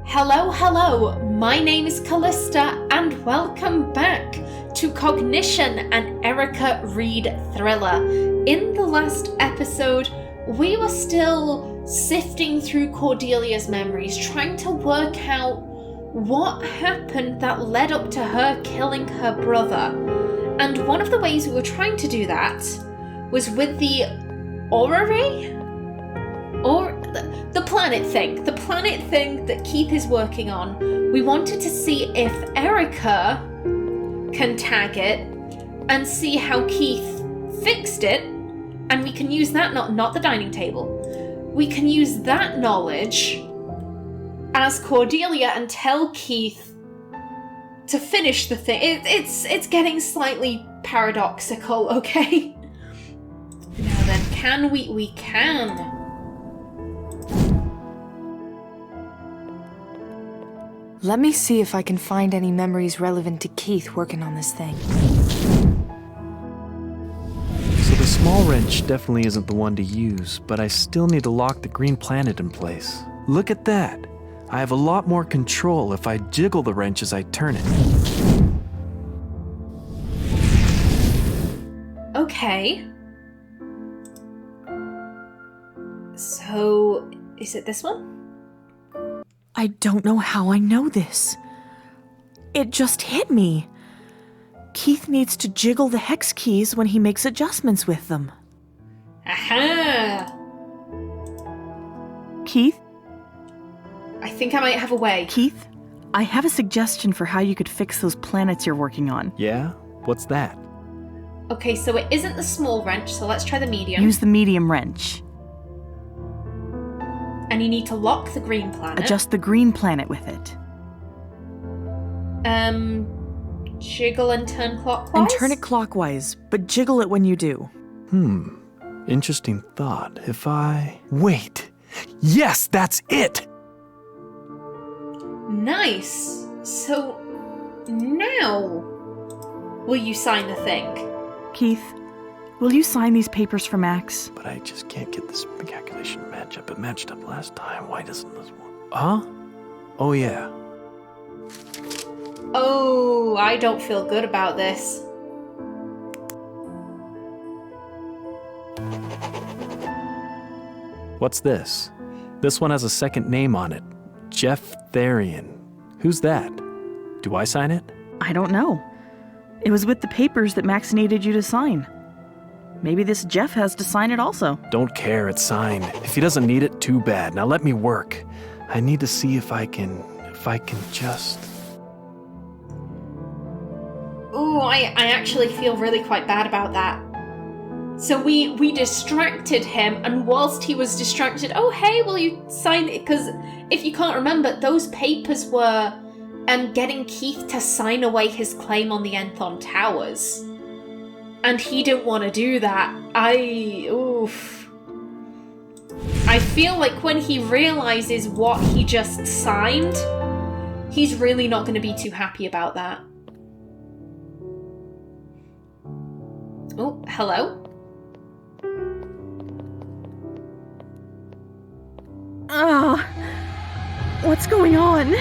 Hello, hello, my name is Callista and welcome back to Cognition, an Erica Reed thriller. In the last episode, we were still sifting through Cordelia's memories, trying to work out what happened that led up to her killing her brother. And one of the ways we were trying to do that was with the orrery? Or the planet thing that Keith is working on. We wanted to see if Erica can tag it and see how Keith fixed it, and we can use that, not the dining table. We can use that knowledge as Cordelia and tell Keith to finish the thing. It's getting slightly paradoxical, okay? Now then, can we? We can. Let me see if I can find any memories relevant to Keith working on this thing. So the small wrench definitely isn't the one to use, but I still need to lock the green planet in place. Look at that! I have a lot more control if I jiggle the wrench as I turn it. Okay. So, is it this one? I don't know how I know this. It just hit me. Keith needs to jiggle the hex keys when he makes adjustments with them. Aha! Keith? I think I might have a way. Keith, I have a suggestion for how you could fix those planets you're working on. Yeah? What's that? Okay, so it isn't the small wrench, so let's try the medium. Use the medium wrench. And you need to lock the green planet. Adjust the green planet with it. Jiggle and turn clockwise? And turn it clockwise, but jiggle it when you do. Interesting thought. If I... Wait! Yes, that's it! Nice! So, now, will you sign the thing? Keith, will you sign these papers for Max? But I just can't get this calculation to match up. It matched up last time. Why doesn't this one... Huh? Oh, yeah. Oh, I don't feel good about this. What's this? This one has a second name on it. Jeff Therian. Who's that? Do I sign it? I don't know. It was with the papers that Max needed you to sign. Maybe this Jeff has to sign it also. Don't care, it's signed. If he doesn't need it, too bad. Now let me work. I need to see if I can just... Ooh, I actually feel really quite bad about that. So we distracted him, and whilst he was distracted, oh hey, will you sign it? Because if you can't remember, those papers were getting Keith to sign away his claim on the Enthon Towers. And he didn't want to do that. I feel like when he realizes what he just signed, he's really not going to be too happy about that. Oh, hello? What's going on?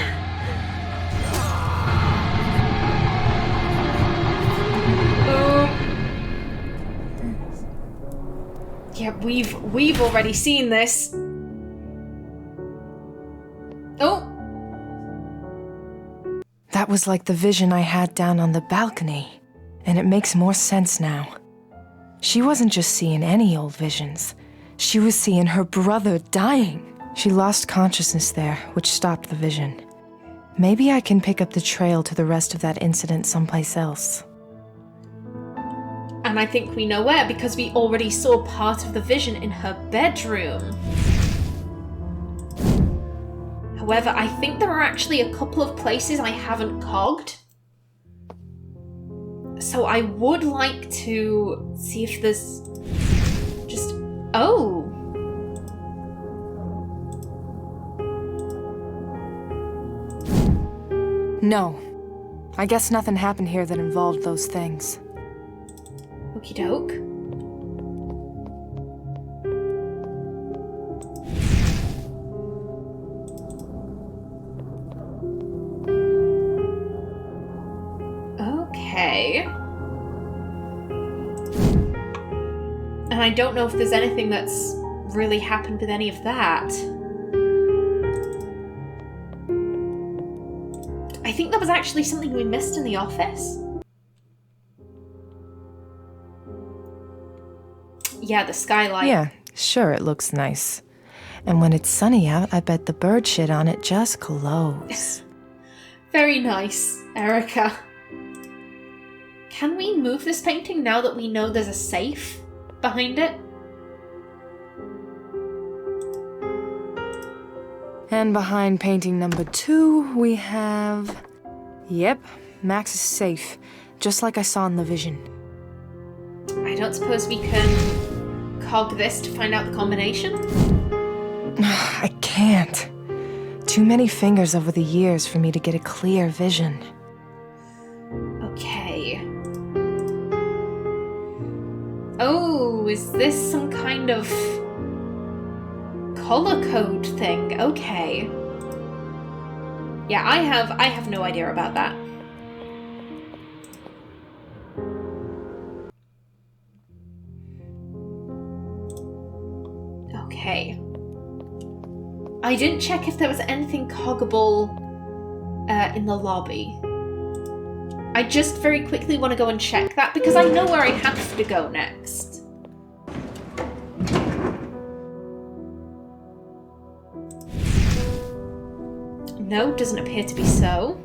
Yeah, we've already seen this. Oh! That was like the vision I had down on the balcony, and it makes more sense now. She wasn't just seeing any old visions. She was seeing her brother dying. She lost consciousness there, which stopped the vision. Maybe I can pick up the trail to the rest of that incident someplace else. And I think we know where, because we already saw part of the vision in her bedroom. However, I think there are actually a couple of places I haven't cogged. So I would like to see if there's just... Oh! No. I guess nothing happened here that involved those things. Okie doke. Okay. And I don't know if there's anything that's really happened with any of that. I think that was actually something we missed in the office. Yeah, the skylight. Yeah, sure, it looks nice. And when it's sunny out, I bet the bird shit on it just glows. Very nice, Erica. Can we move this painting now that we know there's a safe behind it? And behind painting number 2, we have... Yep, Max's safe, just like I saw in the vision. I don't suppose we can cog this to find out the combination? I can't. Too many fingers over the years for me to get a clear vision. Okay. Oh, is this some kind of color code thing? Okay. Yeah, I have no idea about that. Okay. I didn't check if there was anything coggable in the lobby. I just very quickly want to go and check that because I know where I have to go next. No, doesn't appear to be so.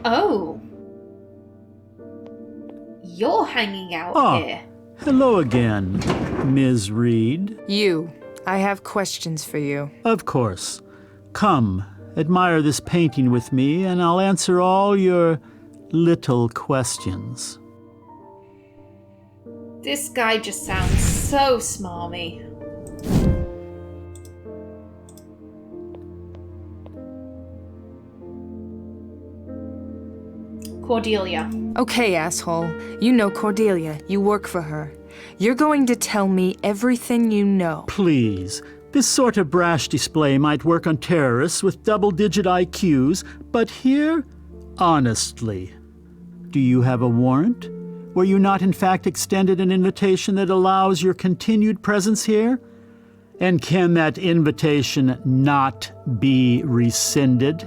Oh. You're hanging out here. Hello again, Ms. Reed. You, I have questions for you. Of course. Come, admire this painting with me, and I'll answer all your little questions. This guy just sounds so smarmy. Cordelia. Okay, asshole. You know Cordelia. You work for her. You're going to tell me everything you know. Please, this sort of brash display might work on terrorists with double-digit IQs, but here, honestly, do you have a warrant? Were you not in fact extended an invitation that allows your continued presence here? And can that invitation not be rescinded?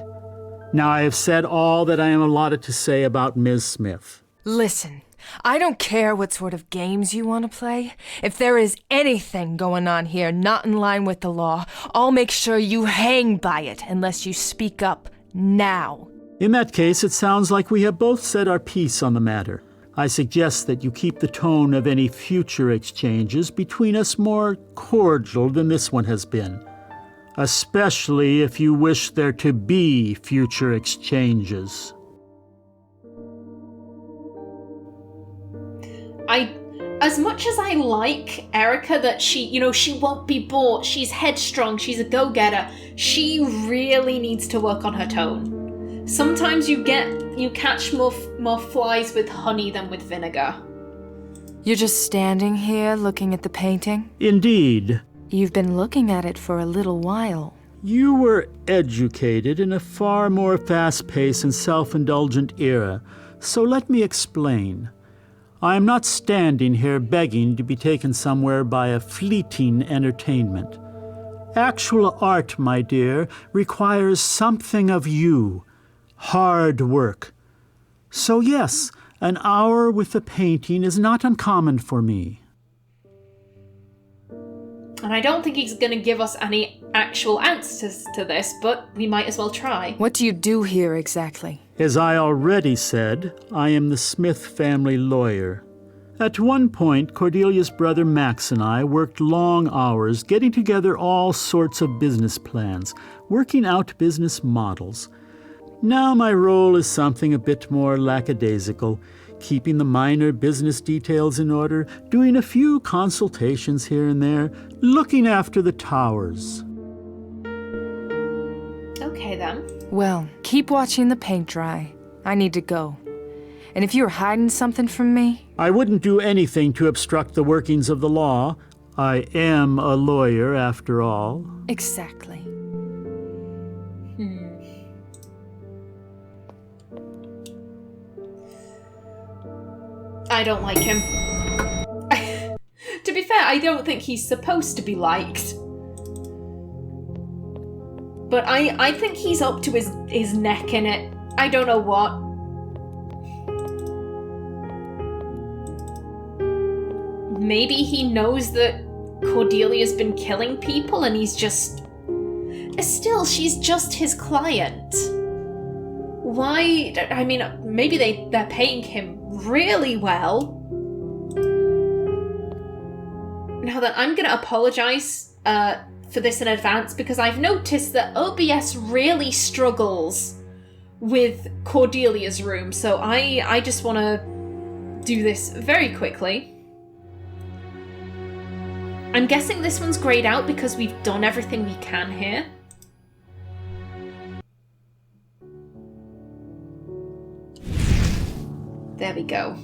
Now I have said all that I am allotted to say about Ms. Smith. Listen, I don't care what sort of games you want to play. If there is anything going on here not in line with the law, I'll make sure you hang by it unless you speak up now. In that case, it sounds like we have both said our piece on the matter. I suggest that you keep the tone of any future exchanges between us more cordial than this one has been. Especially if you wish there to be future exchanges. As much as I like Erica that she won't be bought, she's headstrong, she's a go-getter, she really needs to work on her tone. Sometimes you catch more flies with honey than with vinegar. You're just standing here looking at the painting? Indeed. You've been looking at it for a little while. You were educated in a far more fast-paced and self-indulgent era, so let me explain. I am not standing here begging to be taken somewhere by a fleeting entertainment. Actual art, my dear, requires something of you. Hard work. So yes, an hour with the painting is not uncommon for me. And I don't think he's going to give us any actual answers to this, but we might as well try. What do you do here exactly? As I already said, I am the Smith family lawyer. At one point, Cordelia's brother Max and I worked long hours getting together all sorts of business plans, working out business models. Now my role is something a bit more lackadaisical, keeping the minor business details in order, doing a few consultations here and there, looking after the towers. Okay then. Well, keep watching the paint dry. I need to go. And if you're hiding something from me... I wouldn't do anything to obstruct the workings of the law. I am a lawyer, after all. Exactly. I don't like him. To be fair, I don't think he's supposed to be liked. But I think he's up to his neck in it. I don't know what. Maybe he knows that Cordelia's been killing people and he's just... Still, she's just his client. Why? I mean, maybe they're paying him really well. Now then, I'm going to apologise for this in advance because I've noticed that OBS really struggles with Cordelia's room, so I just want to do this very quickly. I'm guessing this one's grayed out because we've done everything we can here. There we go.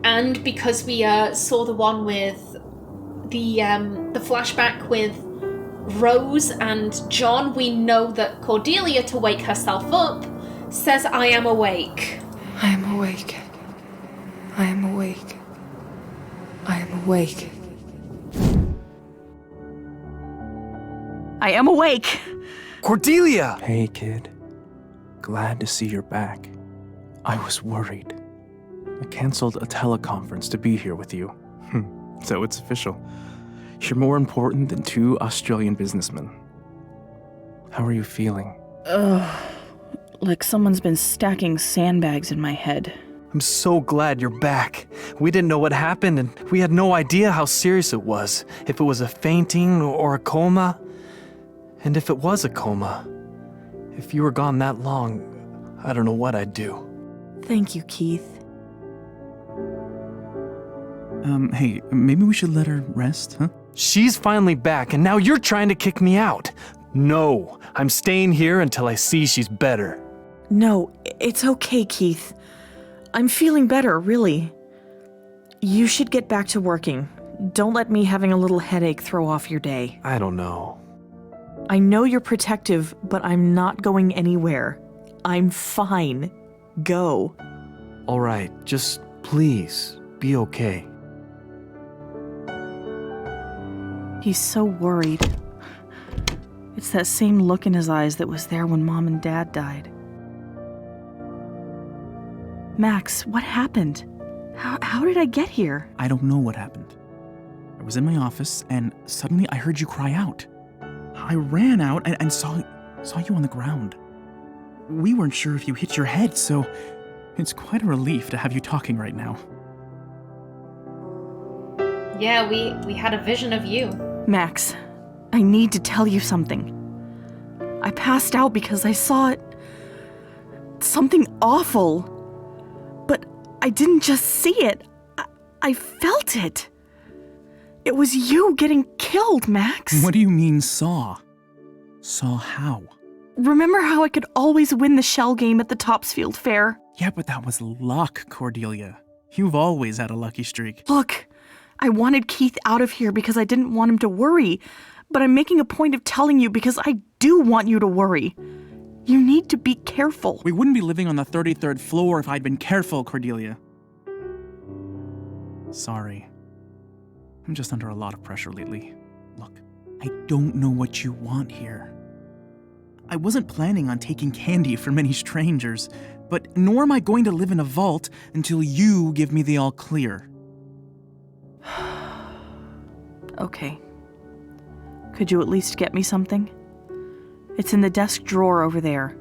And because we saw the one with the flashback with Rose and John, we know that Cordelia, to wake herself up, says, "I am awake." I am awake. I am awake. I am awake. I am awake. Cordelia! Hey, kid. Glad to see you're back. I was worried. I canceled a teleconference to be here with you. So it's official. You're more important than 2 Australian businessmen. How are you feeling? Like someone's been stacking sandbags in my head. I'm so glad you're back. We didn't know what happened, and we had no idea how serious it was. If it was a fainting or a coma. And if it was a coma, if you were gone that long, I don't know what I'd do. Thank you, Keith. Hey, maybe we should let her rest, huh? She's finally back, and now you're trying to kick me out. No, I'm staying here until I see she's better. No, it's okay, Keith. I'm feeling better, really. You should get back to working. Don't let me having a little headache throw off your day. I don't know. I know you're protective, but I'm not going anywhere. I'm fine. Go. All right, just please be okay. He's so worried. It's that same look in his eyes that was there when Mom and Dad died. Max, what happened? How did I get here? I don't know what happened. I was in my office, and suddenly I heard you cry out. I ran out and saw you on the ground. We weren't sure if you hit your head, so it's quite a relief to have you talking right now. Yeah, we had a vision of you. Max, I need to tell you something. I passed out because I saw it. Something awful. But I didn't just see it. I felt it. It was you getting killed, Max. What do you mean, saw? Saw how? Remember how I could always win the shell game at the Topsfield Fair? Yeah, but that was luck, Cordelia. You've always had a lucky streak. Look, I wanted Keith out of here because I didn't want him to worry, but I'm making a point of telling you because I do want you to worry. You need to be careful. We wouldn't be living on the 33rd floor if I'd been careful, Cordelia. Sorry. I'm just under a lot of pressure lately. Look, I don't know what you want here. I wasn't planning on taking candy from any strangers, but nor am I going to live in a vault until you give me the all clear. Okay. Could you at least get me something? It's in the desk drawer over there.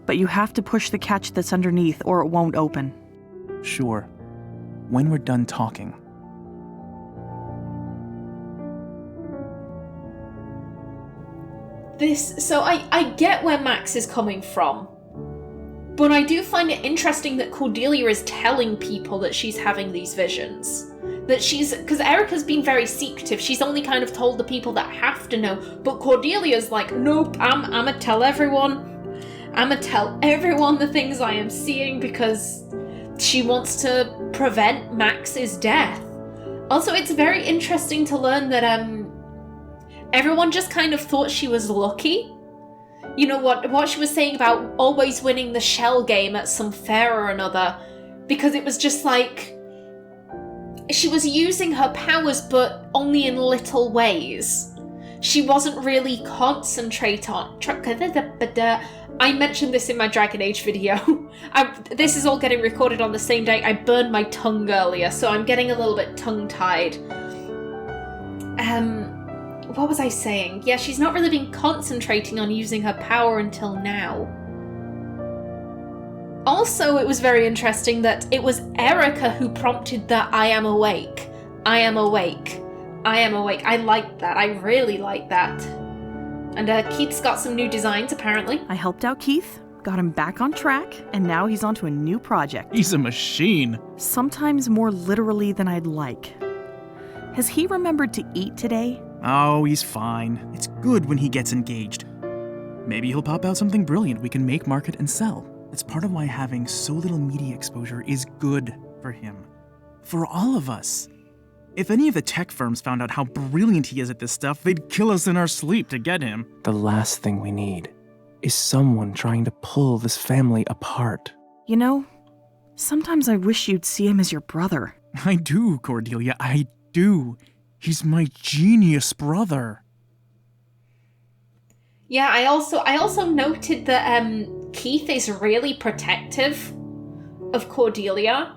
But you have to push the catch that's underneath or it won't open. Sure. When we're done talking. So I get where Max is coming from. But I do find it interesting that Cordelia is telling people that she's having these visions. Because Erica's been very secretive. She's only kind of told the people that have to know. But Cordelia's like, nope, I'ma tell everyone. I'ma tell everyone the things I am seeing because she wants to prevent Max's death. Also, it's very interesting to learn that everyone just kind of thought she was lucky. You know what she was saying about always winning the shell game at some fair or another. because it was just like she was using her powers, but only in little ways. She wasn't really concentrating on... I mentioned this in my Dragon Age video. This is all getting recorded on the same day. I burned my tongue earlier, so I'm getting a little bit tongue-tied. What was I saying? Yeah, she's not really been concentrating on using her power until now. Also, it was very interesting that it was Erica who prompted the I am awake. I am awake. I am awake. I liked that. I really liked that. And Keith's got some new designs, apparently. I helped out Keith, got him back on track, and now he's onto a new project. He's a machine. Sometimes more literally than I'd like. Has he remembered to eat today? Oh, he's fine. It's good when he gets engaged. Maybe he'll pop out something brilliant we can make, market, and sell. It's part of why having so little media exposure is good for him. For all of us. If any of the tech firms found out how brilliant he is at this stuff, they'd kill us in our sleep to get him. The last thing we need is someone trying to pull this family apart. You know, sometimes I wish you'd see him as your brother. I do, Cordelia, I do. He's my genius brother. Yeah, I also noted that Keith is really protective of Cordelia.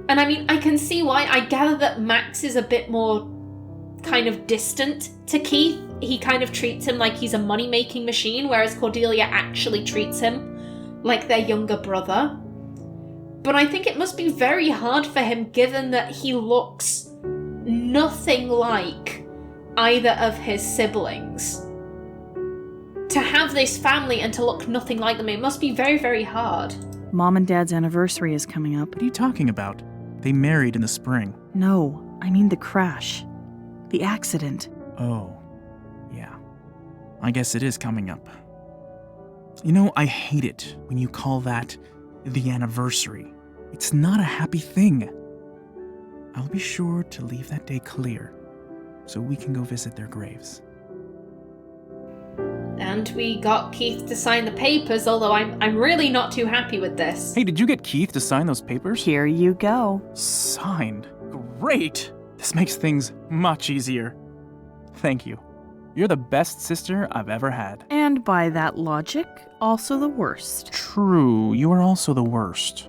And I mean, I can see why. I gather that Max is a bit more kind of distant to Keith. He kind of treats him like he's a money-making machine, whereas Cordelia actually treats him like their younger brother. But I think it must be very hard for him, given that he looks nothing like either of his siblings. To have this family and to look nothing like them, it must be very, very hard. Mom and Dad's anniversary is coming up. What are you talking about? They married in the spring. No, I mean the crash. The accident. Oh, yeah. I guess it is coming up. You know, I hate it when you call that the anniversary. It's not a happy thing. I'll be sure to leave that day clear so we can go visit their graves. And we got Keith to sign the papers, although I'm really not too happy with this. Hey, did you get Keith to sign those papers? Here you go. Signed? Great! This makes things much easier. Thank you. You're the best sister I've ever had. And by that logic, also the worst. True, you are also the worst.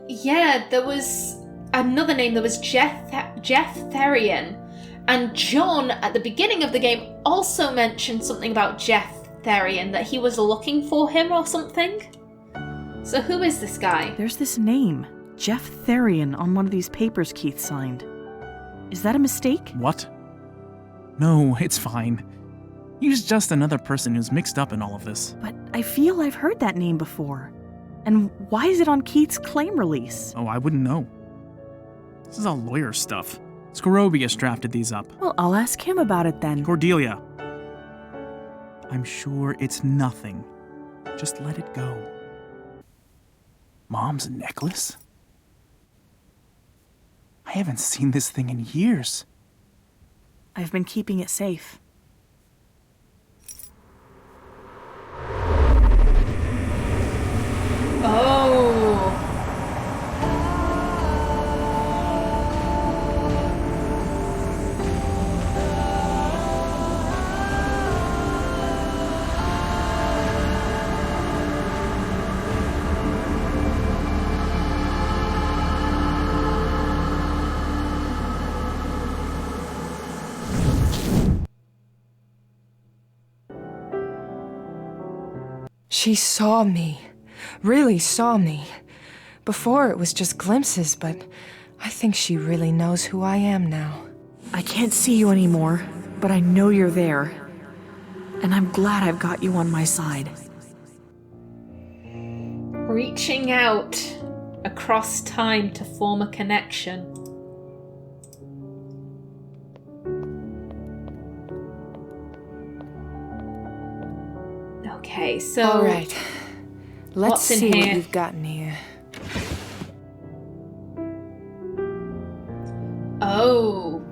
Yeah, there was another name. There was Jeff Therian. And John, at the beginning of the game, also mentioned something about Jeff Therian, that he was looking for him or something. So who is this guy? There's this name, Jeff Therian, on one of these papers Keith signed. Is that a mistake? What? No, it's fine. He's just another person who's mixed up in all of this. But I feel I've heard that name before. And why is it on Keith's claim release? Oh, I wouldn't know. This is all lawyer stuff. Scorobius drafted these up. Well, I'll ask him about it then. Cordelia. I'm sure it's nothing. Just let it go. Mom's necklace? I haven't seen this thing in years. I've been keeping it safe. Oh. She saw me. Really saw me. Before it was just glimpses, but I think she really knows who I am now. I can't see you anymore, but I know you're there. And I'm glad I've got you on my side. Reaching out across time to form a connection. Okay, so... All right. Let's what's in see what here? you've gotten here. Oh.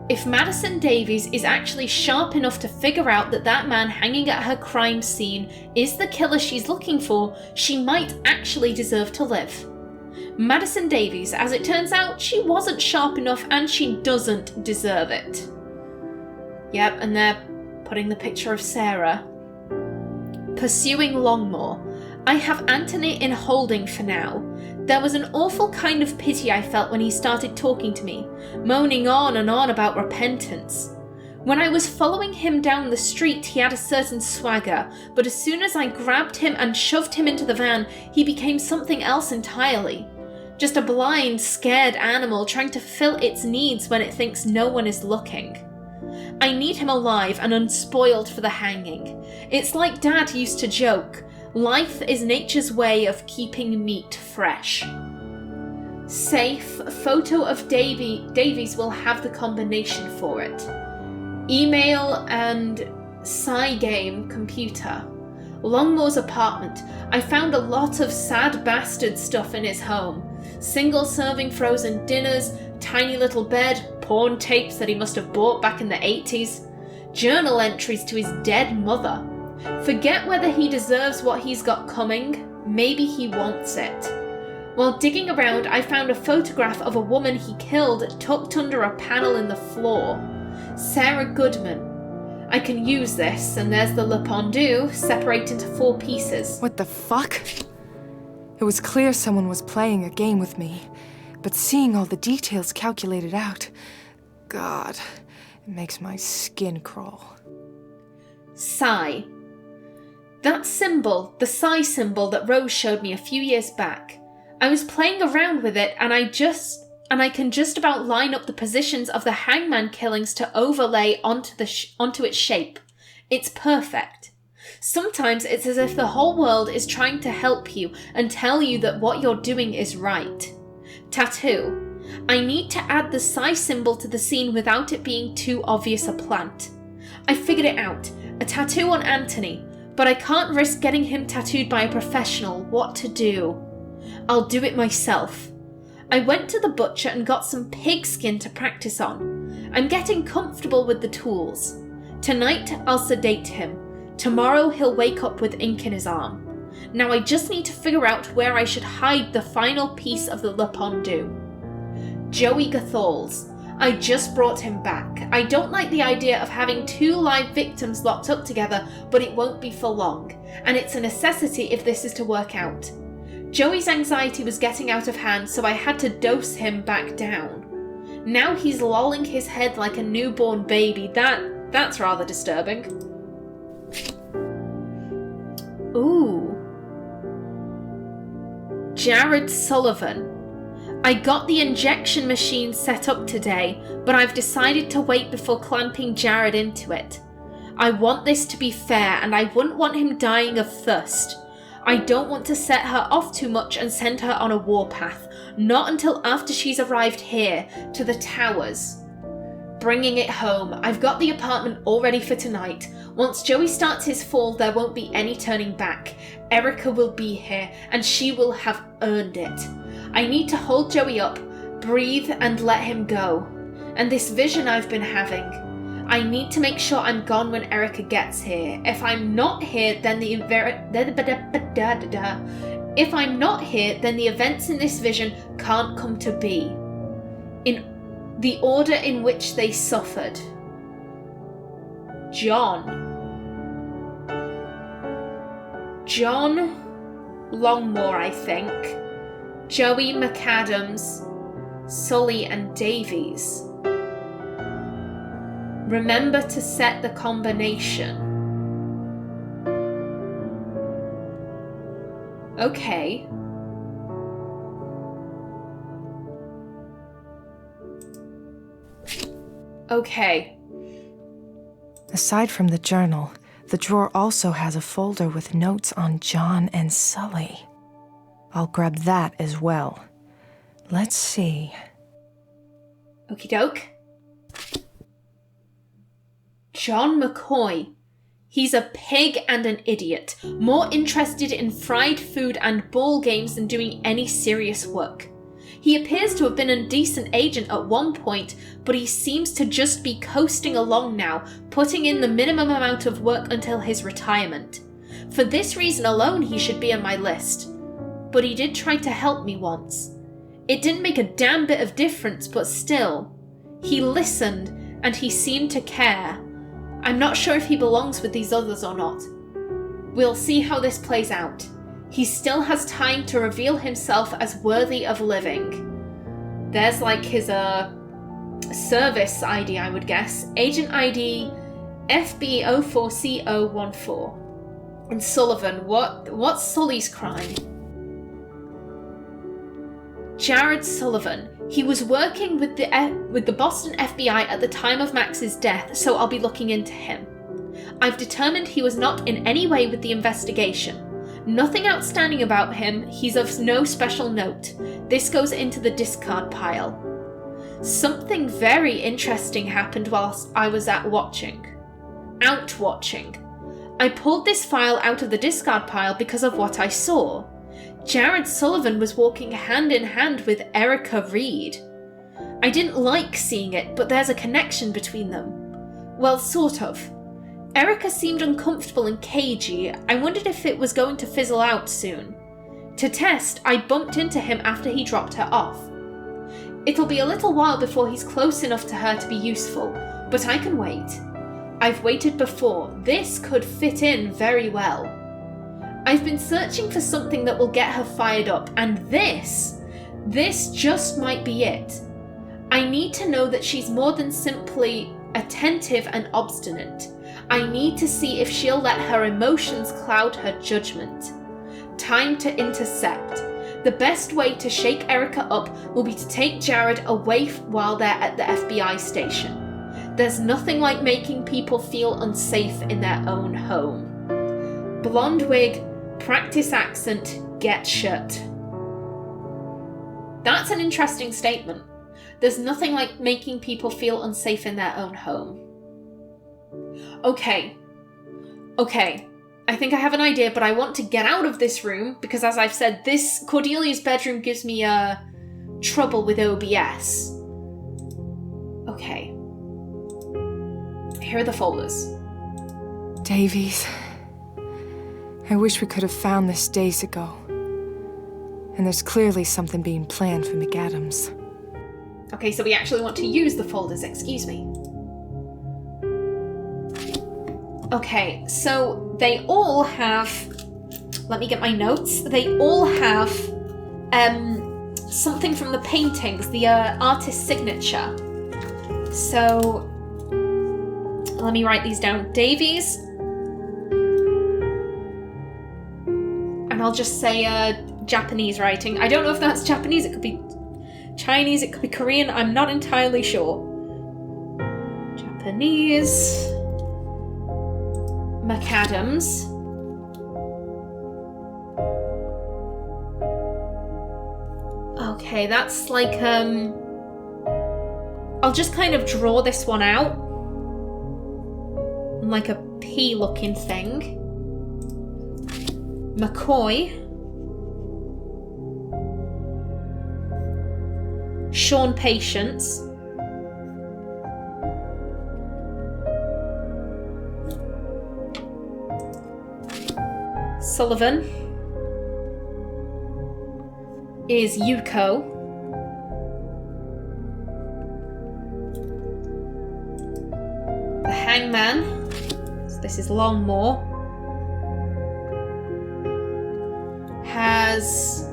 If Madison Davies is actually sharp enough to figure out that that man hanging at her crime scene is the killer she's looking for, she might actually deserve to live. Madison Davies, as it turns out, she wasn't sharp enough and she doesn't deserve it. Yep, and they're putting the picture of Sarah. Pursuing Longmore. I have Anthony in holding for now. There was an awful kind of pity I felt when he started talking to me, moaning on and on about repentance. When I was following him down the street, he had a certain swagger, but as soon as I grabbed him and shoved him into the van, he became something else entirely. Just a blind, scared animal trying to fill its needs when it thinks no one is looking. I need him alive and unspoiled for the hanging. It's like Dad used to joke, life is nature's way of keeping meat fresh. Safe, photo of Davies will have the combination for it. Email and Cygame computer. Longmore's apartment. I found a lot of sad bastard stuff in his home. Single-serving frozen dinners, tiny little bed, porn tapes that he must have bought back in the 80s, journal entries to his dead mother. Forget whether he deserves what he's got coming, maybe he wants it. While digging around, I found a photograph of a woman he killed tucked under a panel in the floor. Sarah Goodman. I can use this, and there's the Le Pendu, separate into 4 pieces. What the fuck? It was clear someone was playing a game with me, but seeing all the details calculated out, God, it makes my skin crawl. Psi. That symbol, the Psi symbol that Rose showed me a few years back. I was playing around with it and I can just about line up the positions of the hangman killings to overlay onto its shape. It's perfect. Sometimes it's as if the whole world is trying to help you and tell you that what you're doing is right. Tattoo. I need to add the Psi symbol to the scene without it being too obvious a plant. I figured it out. A tattoo on Anthony, but I can't risk getting him tattooed by a professional. What to do? I'll do it myself. I went to the butcher and got some pig skin to practice on. I'm getting comfortable with the tools. Tonight I'll sedate him. Tomorrow he'll wake up with ink in his arm. Now I just need to figure out where I should hide the final piece of the Le Pendu. Joey Gathalls. I just brought him back. I don't like the idea of having 2 live victims locked up together, but it won't be for long, and it's a necessity if this is to work out. Joey's anxiety was getting out of hand, so I had to dose him back down. Now he's lolling his head like a newborn baby. That's rather disturbing. Ooh. Jared Sullivan. I got the injection machine set up today, but I've decided to wait before clamping Jared into it. I want this to be fair, and I wouldn't want him dying of thirst. I don't want to set her off too much and send her on a warpath, not until after she's arrived here, to the towers. Bringing it home. I've got the apartment all ready for tonight. Once Joey starts his fall, there won't be any turning back. Erica will be here, and she will have earned it. I need to hold Joey up, breathe, and let him go. And this vision I've been having. I need to make sure I'm gone when Erica gets here. If I'm not here, then the events in this vision can't come to be. In the order in which they suffered. John Longmore, I think. Joey McAdams, Sully and Davies. Remember to set the combination. Okay. Okay. Aside from the journal, the drawer also has a folder with notes on John and Sully. I'll grab that as well. Let's see. Okie doke. John McCoy. He's a pig and an idiot, more interested in fried food and ball games than doing any serious work. He appears to have been a decent agent at one point, but he seems to just be coasting along now, putting in the minimum amount of work until his retirement. For this reason alone, he should be on my list. But he did try to help me once. It didn't make a damn bit of difference, but still. He listened, and he seemed to care. I'm not sure if he belongs with these others or not. We'll see how this plays out. He still has time to reveal himself as worthy of living. There's like his service ID, I would guess. Agent ID FB04CO14. And Sullivan, what's Sully's crime? Jared Sullivan. He was working with the Boston FBI at the time of Max's death, so I'll be looking into him. I've determined he was not in any way with the investigation. Nothing outstanding about him, he's of no special note. This goes into the discard pile. Something very interesting happened whilst I was out watching. I pulled this file out of the discard pile because of what I saw. Jared Sullivan was walking hand in hand with Erica Reed. I didn't like seeing it, but there's a connection between them. Well, sort of. Erica seemed uncomfortable and cagey. I wondered if it was going to fizzle out soon. To test, I bumped into him after he dropped her off. It'll be a little while before he's close enough to her to be useful, but I can wait. I've waited before. This could fit in very well. I've been searching for something that will get her fired up, and this just might be it. I need to know that she's more than simply attentive and obstinate. I need to see if she'll let her emotions cloud her judgment. Time to intercept. The best way to shake Erica up will be to take Jared away while they're at the FBI station. There's nothing like making people feel unsafe in their own home. Blonde wig, practice accent, get shut. That's an interesting statement. There's nothing like making people feel unsafe in their own home. Okay. I think I have an idea, but I want to get out of this room because, as I've said, this Cordelia's bedroom gives me trouble with OBS. Okay. Here are the folders. Davies. I wish we could have found this days ago. And there's clearly something being planned for McAdams. Okay, so we actually want to use the folders, excuse me. Okay, so they all have... Let me get my notes. They all have something from the paintings, the artist's signature. So, let me write these down. Davies. And I'll just say Japanese writing. I don't know if that's Japanese, it could be Chinese, it could be Korean, I'm not entirely sure. Japanese. McAdams. Okay, that's like, I'll just kind of draw this one out. Like a P looking thing. McCoy. Sean Patience. Sullivan is Yuko. The Hangman, so this is Longmore, has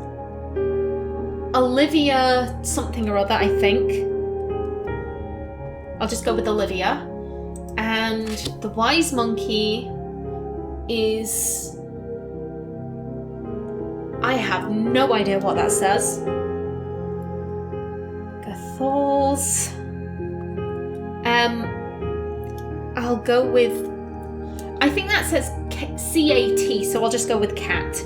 Olivia something or other, I think. I'll just go with Olivia. And the Wise Monkey is... I have no idea what that says. Gathal's. I'll go with... I think that says C-A-T, so I'll just go with cat.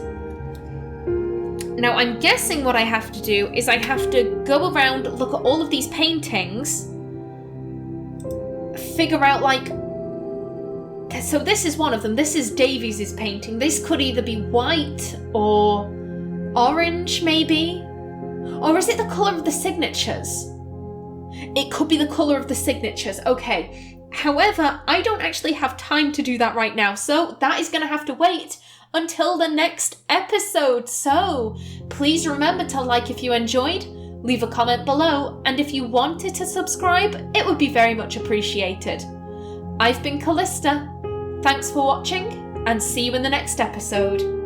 Now, I'm guessing what I have to do is I have to go around, look at all of these paintings, figure out, like... So this is one of them. This is Davies' painting. This could either be white or orange, maybe. Or is it the colour of the signatures? It could be the colour of the signatures, okay. However, I don't actually have time to do that right now, so that is going to have to wait until the next episode. So please remember to like if you enjoyed, leave a comment below, and if you wanted to subscribe, it would be very much appreciated. I've been Callista. Thanks for watching, and see you in the next episode.